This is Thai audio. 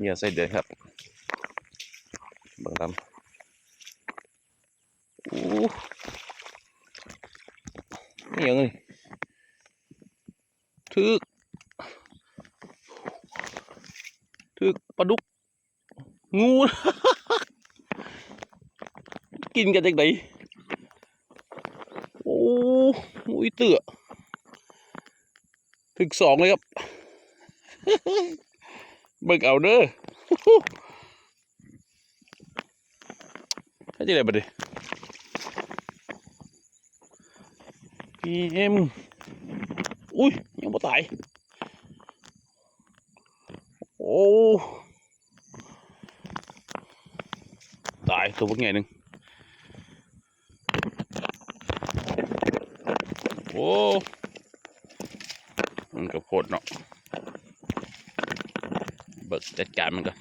นี่ยใส่เดือนครับเบิ่งครับโอ้นี่ยังไงทึกปลาดุกงู กินกันจากไหนโอ้ยเตือถึงสองเลยครับ เบิกเอาเด้อให้ที่ไหนบ้างดิพีเอ็มอุ้ยยังไม่ตายโอ้ตายตัวพวกไงหนึ่งโอ้มันก็โคตรเนาะเบิกจัดการมันกัน